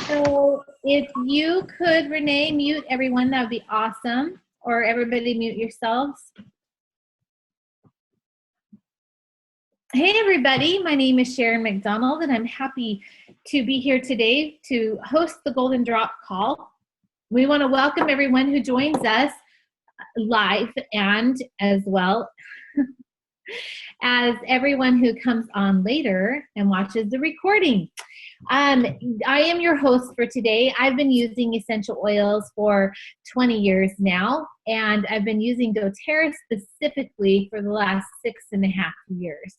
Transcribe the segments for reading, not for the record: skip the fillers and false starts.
So if you could, Renee, mute everyone, that would be awesome. Or everybody mute yourselves. Hey everybody, my name is Sharon McDonald and I'm happy to be here today to host the Golden Drop Call. We want to welcome everyone who joins us live and as well as everyone who comes on later and watches the recording. I am your host for today. I've been using essential oils for 20 years now, and I've been using doTERRA specifically for the last 6.5 years.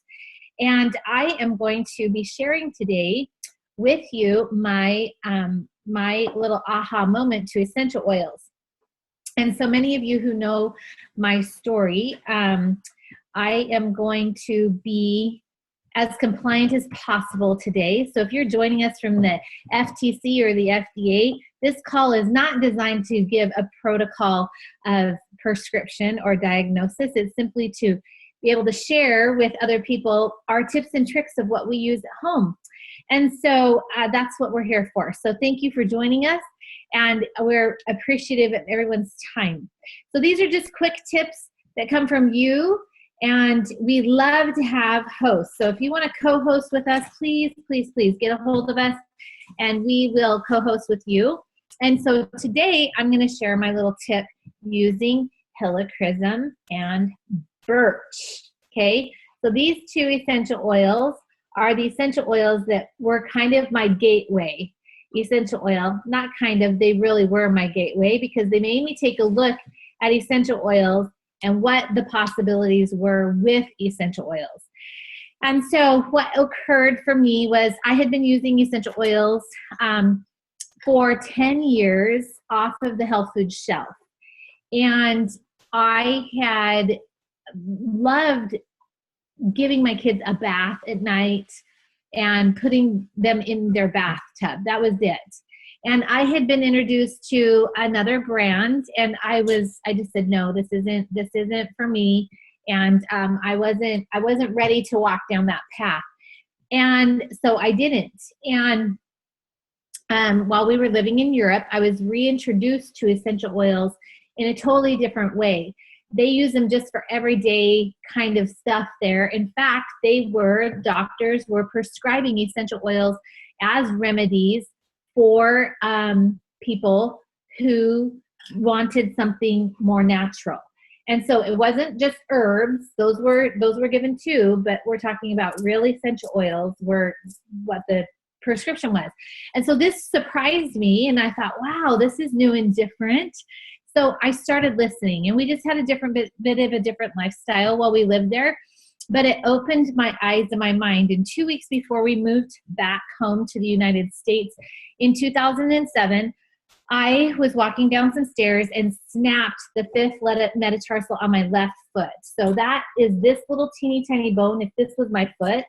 And I am going to be sharing today with you my little aha moment to essential oils. And so many of you who know my story, I am going to be as compliant as possible today. So if you're joining us from the FTC or the FDA, this call is not designed to give a protocol of prescription or diagnosis. It's simply to be able to share with other people our tips and tricks of what we use at home. And so that's what we're here for. So thank you for joining us, and we're appreciative of everyone's time. So these are just quick tips that come from you, and we love to have hosts. So if you want to co-host with us, please, please, please get a hold of us and we will co-host with you. And so today I'm going to share my little tip using HRSM and Birch. Okay, so these two essential oils are the essential oils that were kind of my gateway essential oil. Not kind of, they really were my gateway because they made me take a look at essential oils and what the possibilities were with essential oils. And so what occurred for me was I had been using essential oils for 10 years off of the health food shelf. And I had loved giving my kids a bath at night and putting them in their bathtub. That was it. And I had been introduced to another brand, and I just said, no, this isn't for me. And I wasn't ready to walk down that path. And so I didn't. And while we were living in Europe, I was reintroduced to essential oils in a totally different way. They use them just for everyday kind of stuff there. In fact, doctors were prescribing essential oils as remedies for people who wanted something more natural. And so it wasn't just herbs, those were given too, but we're talking about real essential oils were what the prescription was. And so this surprised me, and I thought, wow, this is new and different. So I started listening, and we just had a different bit of a different lifestyle while we lived there. But it opened my eyes and my mind. And 2 weeks before we moved back home to the United States in 2007, I was walking down some stairs and snapped the 5th metatarsal on my left foot. So that is this little teeny tiny bone. If this was my foot,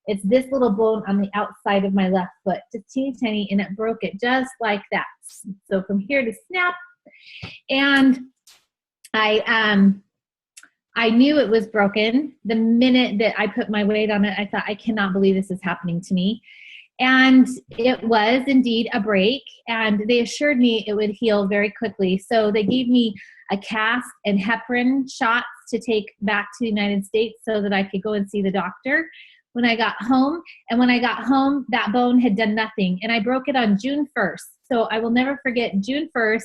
it's this little bone on the outside of my left foot, just teeny tiny, and it broke it just like that. So from here to snap, and I knew it was broken. The minute that I put my weight on it, I thought, I cannot believe this is happening to me. And it was indeed a break, and they assured me it would heal very quickly. So they gave me a cast and heparin shots to take back to the United States so that I could go and see the doctor when I got home. And when I got home, that bone had done nothing, and I broke it on June 1st. So I will never forget June 1st,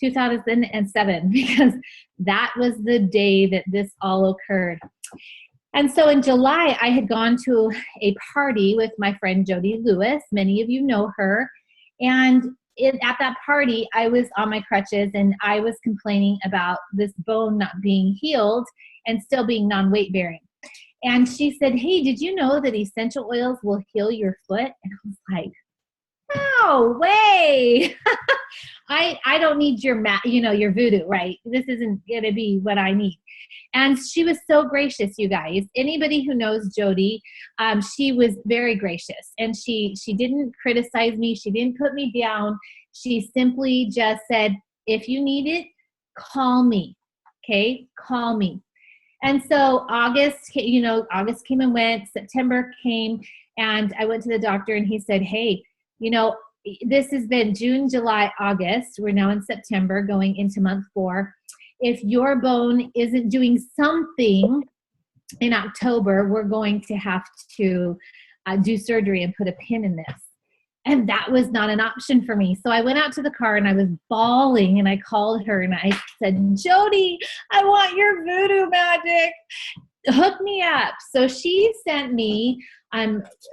2007, because that was the day that this all occurred. And so in July, I had gone to a party with my friend Jody Lewis. Many of you know her. And at that party, I was on my crutches, and I was complaining about this bone not being healed and still being non-weight bearing. And she said, hey, did you know that essential oils will heal your foot? And I was like, no way. I don't need your your voodoo, right? This isn't going to be what I need. And she was so gracious, you guys. Anybody who knows Jody, she was very gracious, and she didn't criticize me. She didn't put me down. She simply just said, if you need it, call me. Okay, call me. And so August came and went, September came, and I went to the doctor and he said, hey, this has been June, July, August. We're now in September going into month 4. If your bone isn't doing something in October, we're going to have to do surgery and put a pin in this. And that was not an option for me. So I went out to the car and I was bawling and I called her and I said, Jody, I want your voodoo magic. Hook me up. So she sent me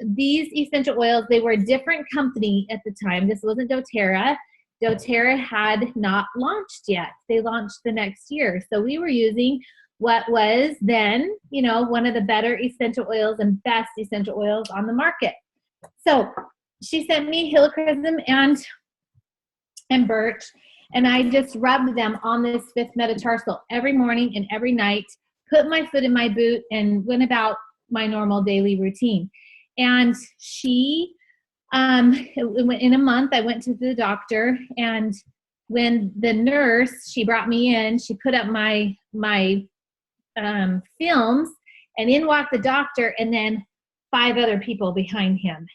these essential oils. They were a different company at the time. This wasn't doTERRA. doTERRA had not launched yet. They launched the next year. So we were using what was then, one of the better essential oils and best essential oils on the market. So she sent me HRSM and Birch, and I just rubbed them on this 5th metatarsal every morning and every night, put my foot in my boot, and went about my normal daily routine. And she, in a month, I went to the doctor, and when the nurse, she brought me in, she put up my films, and in walked the doctor, and then 5 other people behind him.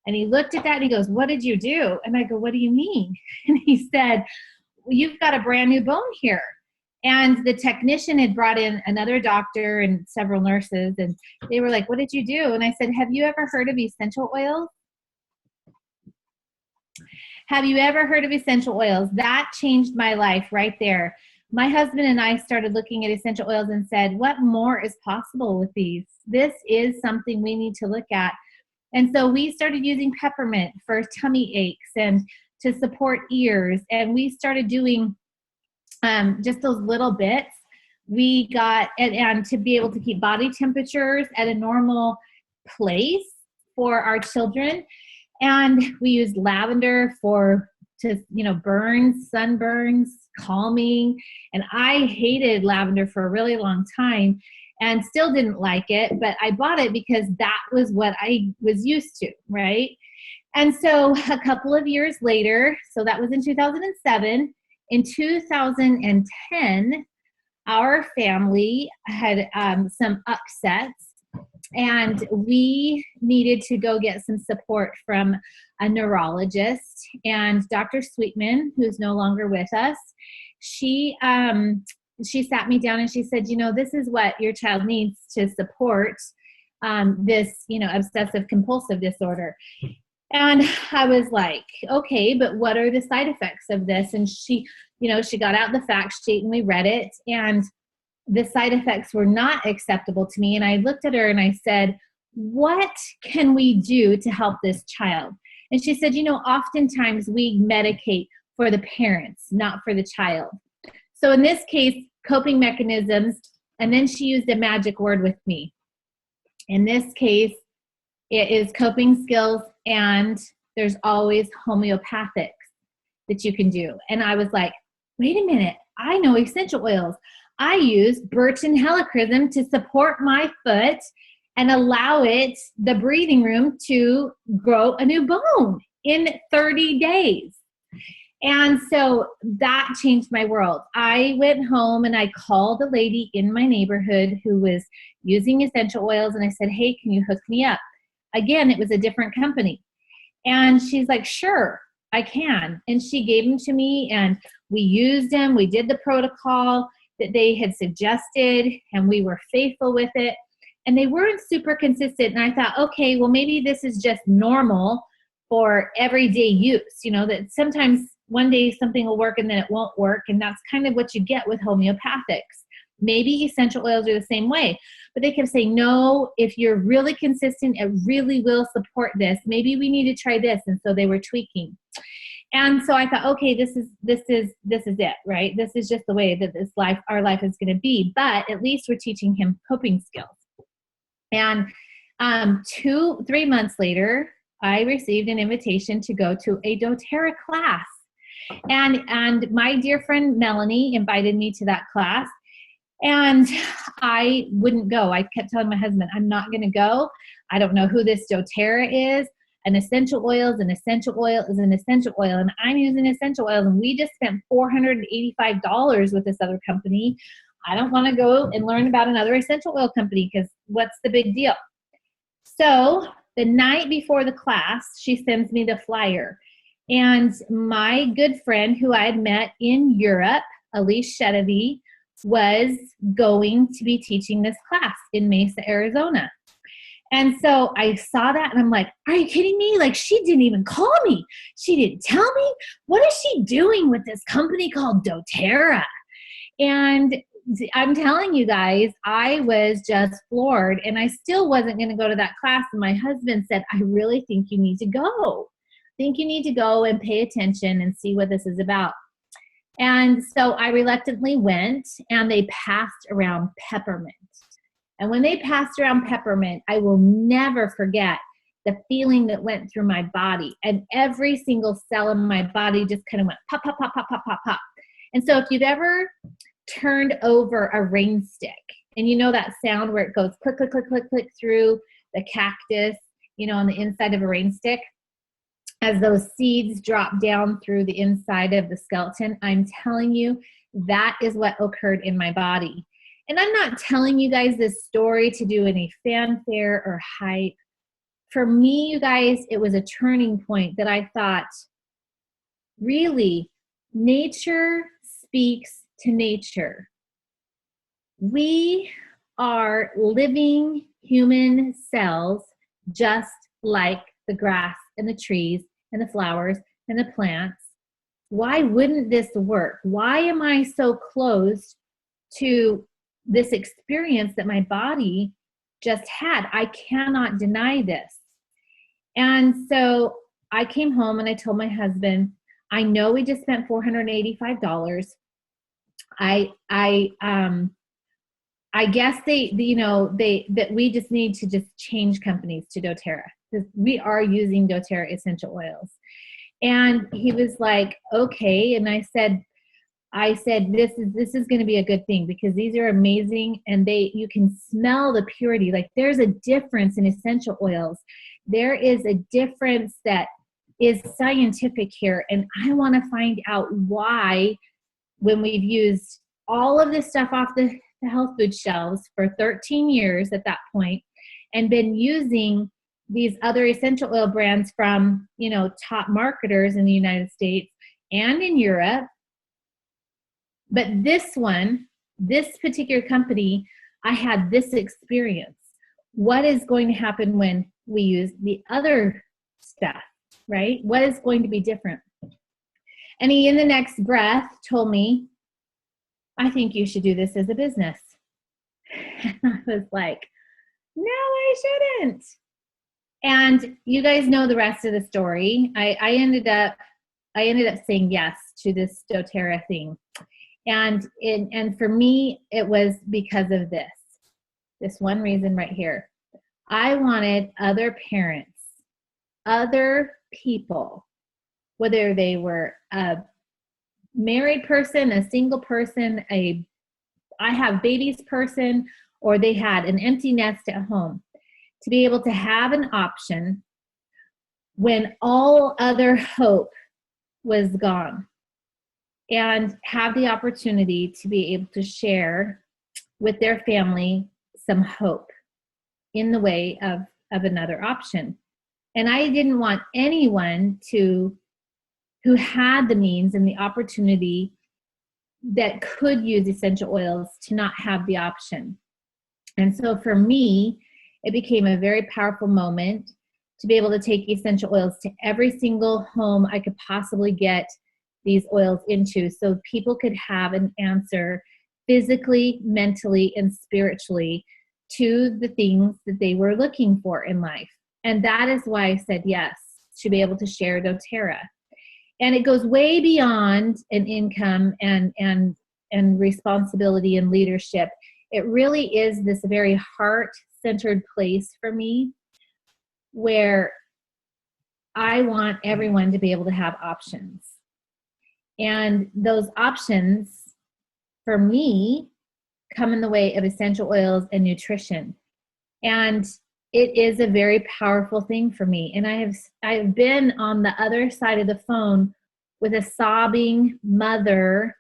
And he looked at that and he goes, what did you do? And I go, what do you mean? And he said, well, you've got a brand new bone here. And the technician had brought in another doctor and several nurses, and they were like, what did you do? And I said, have you ever heard of essential oils? Have you ever heard of essential oils? That changed my life right there. My husband and I started looking at essential oils and said, what more is possible with these? This is something we need to look at. And so we started using peppermint for tummy aches and to support ears. And we started doing just those little bits. We got, and to be able to keep body temperatures at a normal place for our children. And we used lavender to burns, sunburns, calming. And I hated lavender for a really long time and still didn't like it, but I bought it because that was what I was used to, right? And so a couple of years later, so that was in 2007, in 2010, our family had some upsets, and we needed to go get some support from a neurologist. And Dr. Sweetman, who's no longer with us, she sat me down and she said, this is what your child needs to support this, obsessive compulsive disorder. And I was like, okay, but what are the side effects of this? And she got out the fact sheet and we read it, and the side effects were not acceptable to me. And I looked at her and I said, what can we do to help this child? And she said, oftentimes we medicate for the parents, not for the child. So in this case, coping mechanisms, and then she used a magic word with me. In this case, it is coping skills, and there's always homeopathics that you can do. And I was like, wait a minute, I know essential oils. I use birch and helichrysum to support my foot and allow it the breathing room to grow a new bone in 30 days. And so that changed my world. I went home and I called a lady in my neighborhood who was using essential oils, and I said, hey, can you hook me up? Again, it was a different company. And she's like, sure, I can. And she gave them to me, and we used them. We did the protocol that they had suggested, and we were faithful with it. And they weren't super consistent. And I thought, okay, well, maybe this is just normal for everyday use, that sometimes one day something will work and then it won't work. And that's kind of what you get with homeopathics. Maybe essential oils are the same way. But they kept saying, no, if you're really consistent, it really will support this. Maybe we need to try this. And so they were tweaking. And so I thought, okay, this is it, right? This is just the way that our life is going to be. But at least we're teaching him coping skills. And 2-3 months later, I received an invitation to go to a doTERRA class. And my dear friend Melanie invited me to that class. And I wouldn't go. I kept telling my husband, I'm not going to go. I don't know who this doTERRA is. An essential oil is an essential oil is an essential oil. And I'm using essential oil. And we just spent $485 with this other company. I don't want to go and learn about another essential oil company because what's the big deal? So the night before the class, she sends me the flyer. And my good friend who I had met in Europe, Elise Chedevy, was going to be teaching this class in Mesa, Arizona. And so I saw that and I'm like, are you kidding me? Like, she didn't even call me. She didn't tell me. What is she doing with this company called doTERRA? And I'm telling you guys, I was just floored, and I still wasn't going to go to that class. And my husband said, I really think you need to go. I think you need to go and pay attention and see what this is about. And so I reluctantly went, and they passed around peppermint. And when they passed around peppermint, I will never forget the feeling that went through my body. And every single cell in my body just kind of went pop, pop, pop, pop, pop, pop, pop. And so if you've ever turned over a rain stick, and you know that sound where it goes click, click, click, click, click through the cactus, on the inside of a rain stick, as those seeds drop down through the inside of the skeleton, I'm telling you, that is what occurred in my body. And I'm not telling you guys this story to do any fanfare or hype. For me, you guys, it was a turning point that I thought, really, nature speaks to nature. We are living human cells just like the grass and the trees and the flowers and the plants. Why wouldn't this work? Why am I so closed to this experience that my body just had? I cannot deny this. And so I came home and I told my husband, I know we just spent $485. I guess that we just need to just change companies to doTERRA, because we are using doTERRA essential oils. And he was like, okay. And I said, this is going to be a good thing, because these are amazing, and you can smell the purity. Like, there's a difference in essential oils. There is a difference that is scientific here. And I want to find out why, when we've used all of this stuff off the health food shelves for 13 years at that point, and been using these other essential oil brands from, top marketers in the United States and in Europe. But this particular company, I had this experience. What is going to happen when we use the other stuff, right? What is going to be different? And he, in the next breath, told me, I think you should do this as a business. And I was like, no, I shouldn't. And you guys know the rest of the story. I ended up saying yes to this doTERRA thing. And for me, it was because of this one reason right here. I wanted other parents, other people, whether they were a married person, a single person, I have babies person, or they had an empty nest at home, to be able to have an option when all other hope was gone, and have the opportunity to be able to share with their family some hope in the way of another option. And I didn't want anyone who had the means and the opportunity that could use essential oils to not have the option. And so for me, it became a very powerful moment to be able to take essential oils to every single home I could possibly get these oils into, so people could have an answer physically, mentally, and spiritually to the things that they were looking for in life. And that is why I said yes, to be able to share doTERRA. And it goes way beyond an income and responsibility and leadership. It really is this very heart-centered place for me, where I want everyone to be able to have options. And those options, for me, come in the way of essential oils and nutrition. And it is a very powerful thing for me. And I've been on the other side of the phone with a sobbing mother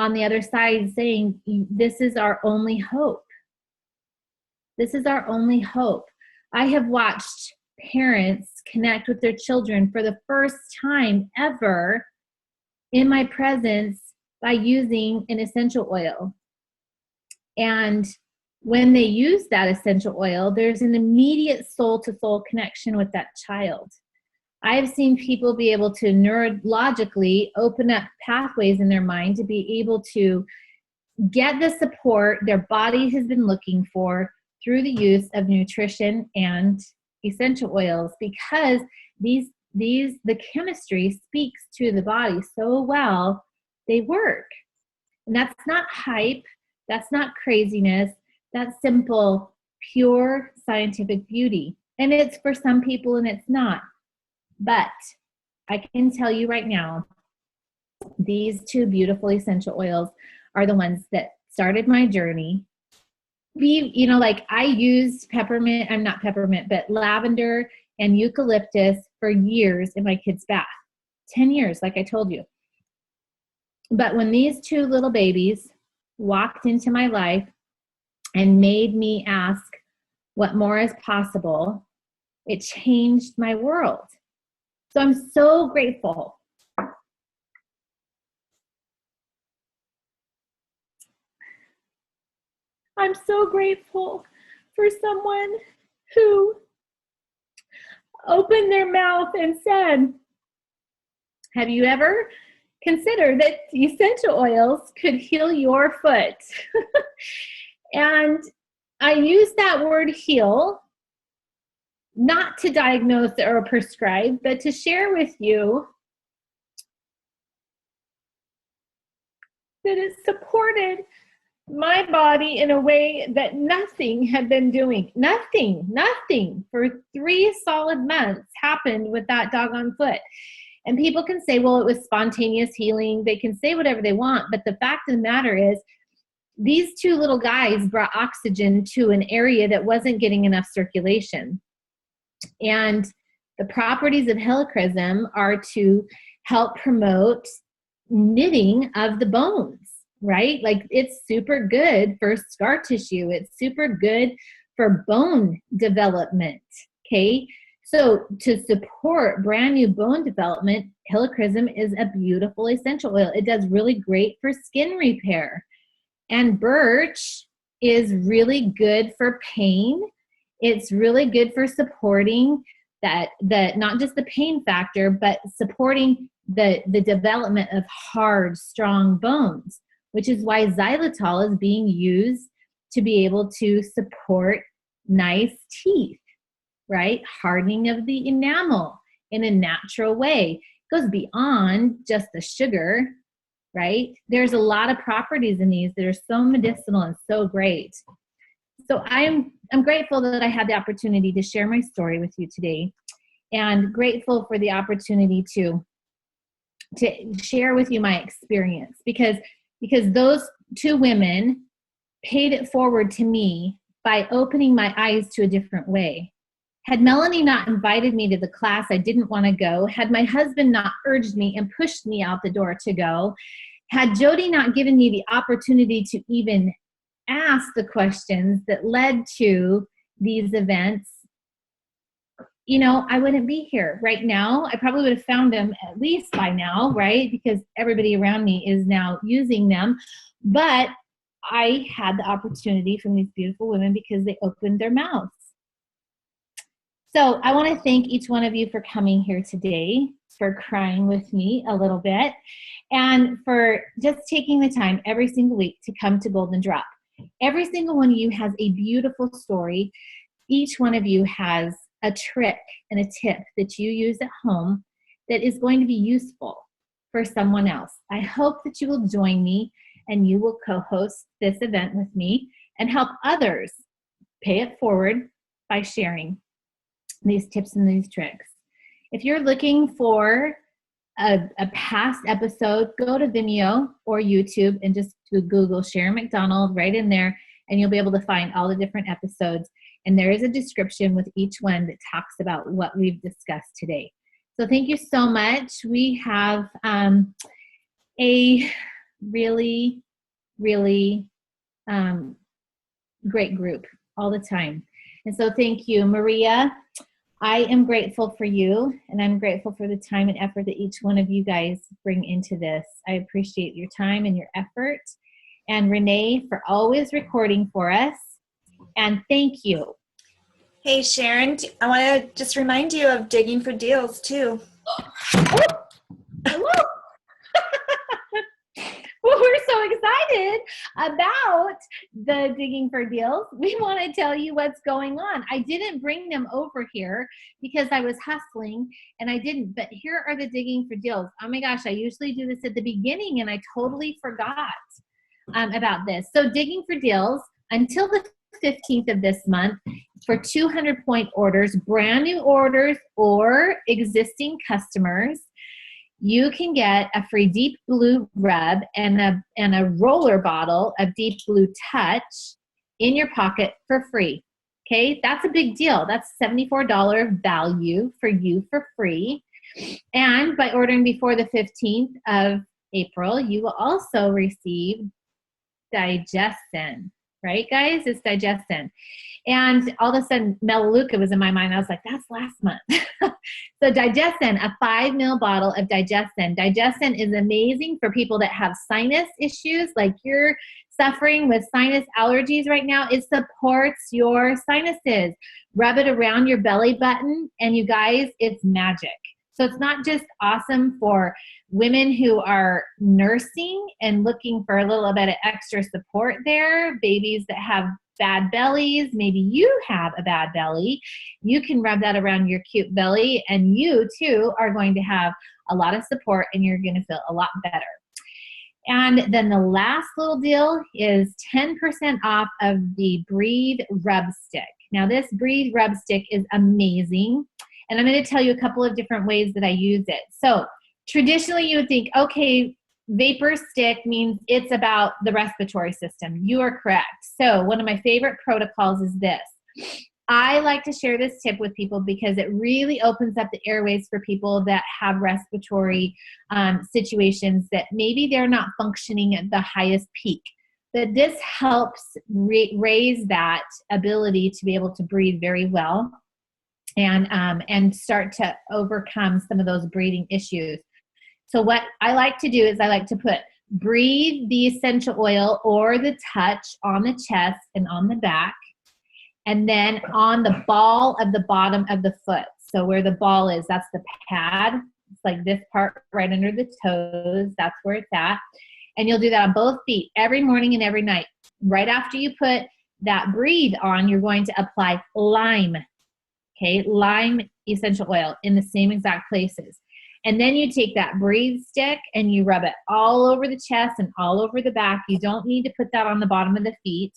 on the other side saying, this is our only hope. This is our only hope. I have watched parents connect with their children for the first time ever in my presence by using an essential oil. And when they use that essential oil, there's an immediate soul-to-soul connection with that child. I've seen people be able to neurologically open up pathways in their mind to be able to get the support their body has been looking for through the use of nutrition and essential oils, because the chemistry speaks to the body so well, they work. And that's not hype, that's not craziness, that's simple, pure scientific beauty. And it's for some people and it's not. But I can tell you right now, these two beautiful essential oils are the ones that started my journey. Like I used but lavender and eucalyptus for years in my kids' bath. 10 years, like I told you. But when these two little babies walked into my life and made me ask what more is possible, it changed my world. So I'm so grateful. I'm so grateful for someone who opened their mouth and said, have you ever considered that essential oils could heal your foot? And I use that word heal, not to diagnose or prescribe, but to share with you that it supported my body in a way that nothing had been doing. Nothing for 3 solid months happened with that doggone foot. And people can say, well, it was spontaneous healing. They can say whatever they want, but the fact of the matter is, these two little guys brought oxygen to an area that wasn't getting enough circulation. And the properties of helichrysum are to help promote knitting of the bones, right? Like it's super good for scar tissue. It's super good for bone development, okay? So to support brand new bone development, helichrysum is a beautiful essential oil. It does really great for skin repair. And birch is really good for pain. It's really good for supporting not just the pain factor, but supporting the development of hard, strong bones, which is why xylitol is being used to be able to support nice teeth, right? Hardening of the enamel in a natural way. It goes beyond just the sugar, right? There's a lot of properties in these that are so medicinal and so great. So I'm grateful that I had the opportunity to share my story with you today, and grateful for the opportunity to share with you my experience, because those two women paid it forward to me by opening my eyes to a different way. Had Melanie not invited me to the class I didn't want to go, had my husband not urged me and pushed me out the door to go, had Jody not given me the opportunity to even ask the questions that led to these events, I wouldn't be here right now. I probably would have found them at least by now, right? Because everybody around me is now using them. But I had the opportunity from these beautiful women because they opened their mouths. So I want to thank each one of you for coming here today, for crying with me a little bit, and for just taking the time every single week to come to Golden Drop. Every single one of you has a beautiful story. Each one of you has a trick and a tip that you use at home that is going to be useful for someone else. I hope that you will join me and you will co-host this event with me and help others pay it forward by sharing these tips and these tricks. If you're looking for a past episode, go to Vimeo or YouTube and just Google Sharon McDonald right in there, and you'll be able to find all the different episodes. And there is a description with each one that talks about what we've discussed today. So thank you so much. We have a really, really great group all the time. And so thank you, Maria. I am grateful for you, and I'm grateful for the time and effort that each one of you guys bring into this. I appreciate your time and your effort. And Renee, for always recording for us. And thank you. Hey, Sharon, I want to just remind you of digging for deals, too. Hello. Well, we're so excited about the digging for deals. We want to tell you what's going on. I didn't bring them over here because I was hustling and I didn't, but here are the digging for deals. Oh my gosh, I usually do this at the beginning and I totally forgot about this. So digging for deals until the 15th of this month for 200 point orders, brand new orders or existing customers, you can get a free Deep Blue rub and a roller bottle of Deep Blue Touch in your pocket for free. Okay, that's a big deal. That's $74 value for you for free. And by ordering before the 15th of April, you will also receive Digestin. Right, guys? It's Digestin. And all of a sudden, Melaleuca was in my mind. I was like, that's last month. So Digestin, a 5 ml bottle of Digestin. Digestin is amazing for people that have sinus issues, like you're suffering with sinus allergies right now. It supports your sinuses. Rub it around your belly button, and you guys, it's magic. So it's not just awesome for women who are nursing and looking for a little bit of extra support there, babies that have bad bellies, maybe you have a bad belly, you can rub that around your cute belly and you too are going to have a lot of support and you're going to feel a lot better. And then the last little deal is 10% off of the Breathe Rub Stick. Now this Breathe Rub Stick is amazing. And I'm going to tell you a couple of different ways that I use it. So traditionally you would think, okay, vapor stick means it's about the respiratory system. You are correct. So one of my favorite protocols is this. I like to share this tip with people because it really opens up the airways for people that have respiratory situations that maybe they're not functioning at the highest peak. But this helps raise that ability to be able to breathe very well and start to overcome some of those breathing issues. So what I like to do is I like to put Breathe the essential oil or the touch on the chest and on the back, and then on the ball of the bottom of the foot. So where the ball is, that's the pad. It's like this part right under the toes. That's where it's at. And you'll do that on both feet every morning and every night. Right after you put that Breathe on, you're going to apply lime. Okay, lime essential oil in the same exact places. And then you take that Breathe stick and you rub it all over the chest and all over the back. You don't need to put that on the bottom of the feet,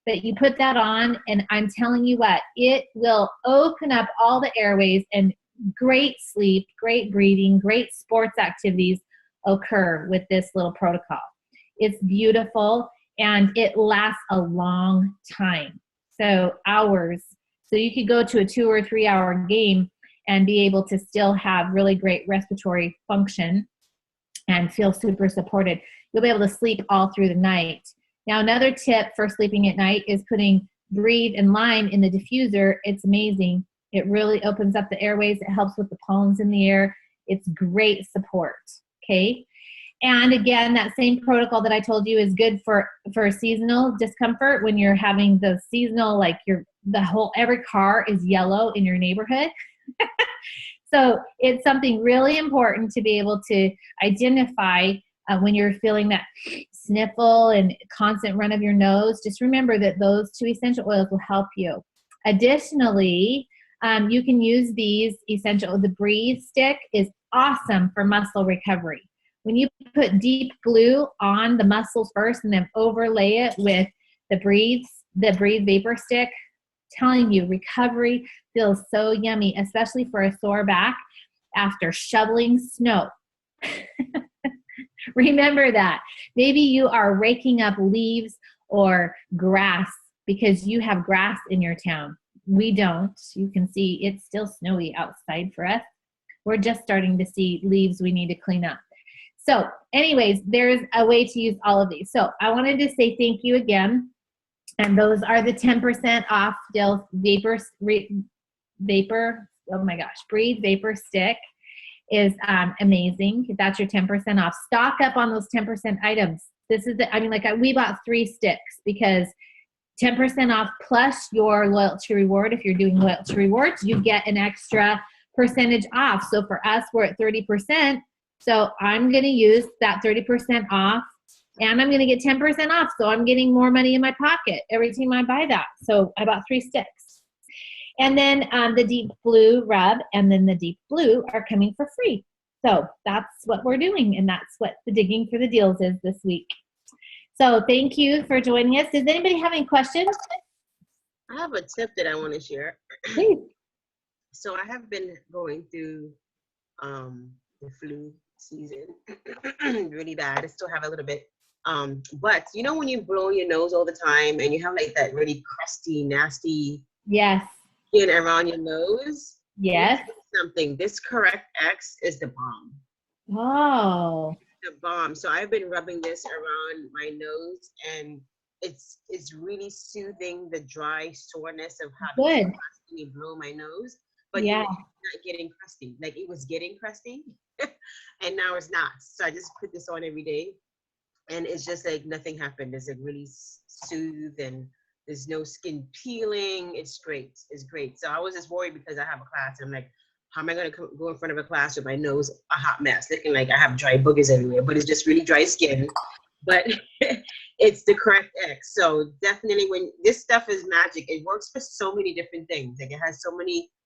but you put that on, and I'm telling you what, it will open up all the airways, and great sleep, great breathing, great sports activities occur with this little protocol. It's beautiful and it lasts a long time. So hours. So you could go to a 2 or 3 hour game and be able to still have really great respiratory function and feel super supported. You'll be able to sleep all through the night. Now, another tip for sleeping at night is putting Breathe and lime in the diffuser. It's amazing. It really opens up the airways. It helps with the pollens in the air. It's great support, okay? And again, that same protocol that I told you is good for seasonal discomfort when you're having the seasonal, like every car is yellow in your neighborhood. So it's something really important to be able to identify when you're feeling that sniffle and constant run of your nose. Just remember that those 2 essential oils will help you. Additionally, you can use these the Breathe stick is awesome for muscle recovery. When you put Deep Blue on the muscles first and then overlay it with the Breathe vapor stick, telling you, recovery feels so yummy, especially for a sore back after shoveling snow. Remember that. Maybe you are raking up leaves or grass because you have grass in your town. We don't. You can see it's still snowy outside for us. We're just starting to see leaves we need to clean up. So anyways, there's a way to use all of these. So I wanted to say thank you again. And those are the 10% off Dill's Vapor. Oh my gosh, Breathe Vapor Stick is amazing. That's your 10% off. Stock up on those 10% items. This is the, I mean, like we bought 3 sticks because 10% off plus your loyalty reward. If you're doing loyalty rewards, you get an extra percentage off. So for us, we're at 30%. So I'm going to use that 30% off, and I'm going to get 10% off. So I'm getting more money in my pocket every time I buy that. So I bought 3 sticks. And then the deep blue rub and then the deep blue are coming for free. So that's what we're doing, and that's what the Digging for the Deals is this week. So thank you for joining us. Does anybody have any questions? I have a tip that I want to share. Please. So I have been going through the flu season really bad. I still have a little bit. But you know when you blow your nose all the time and you have like that really crusty, nasty Yes. skin around your nose? Yes. Something. This Correct X is the bomb. Oh. The bomb. So I've been rubbing this around my nose, and it's really soothing the dry soreness of having Good. to blow my nose. But Yeah. it's not getting crusty. Like it was getting crusty, and now it's not. So I just put this on every day, and it's just like nothing happened. It's like really soothed, and there's no skin peeling. It's great. It's great. So I was just worried because I have a class, and I'm like, how am I going to go in front of a class with my nose a hot mess, looking like I have dry boogers everywhere? But it's just really dry skin. But it's the Correct X. So definitely, when this stuff is magic, it works for so many different things. Like it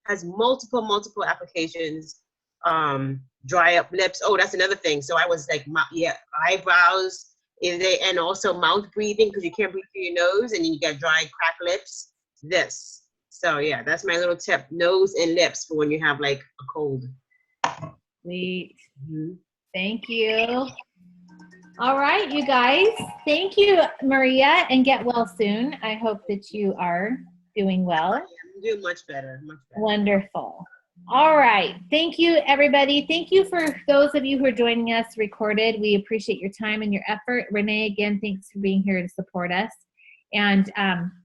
has multiple applications. Dry up lips. Oh, that's another thing. So I was like, eyebrows, and also mouth breathing, because you can't breathe through your nose, and then you got dry, cracked lips. This. So yeah, that's my little tip: nose and lips for when you have like a cold. Sweet. Thank you. All right, you guys. Thank you, Maria, and get well soon. I hope that you are doing well. I'm doing much better. Much better. Wonderful. All right. Thank you, everybody. Thank you for those of you who are joining us recorded. We appreciate your time and your effort. Renee, again, thanks for being here to support us. And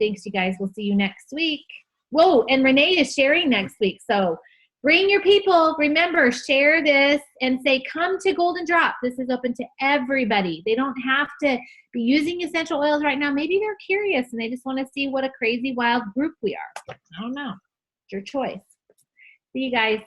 thanks, you guys. We'll see you next week. Whoa, and Renee is sharing next week. So bring your people. Remember, share this and say, come to Golden Drop. This is open to everybody. They don't have to be using essential oils right now. Maybe they're curious and they just want to see what a crazy, wild group we are. I don't know. It's your choice. See you guys.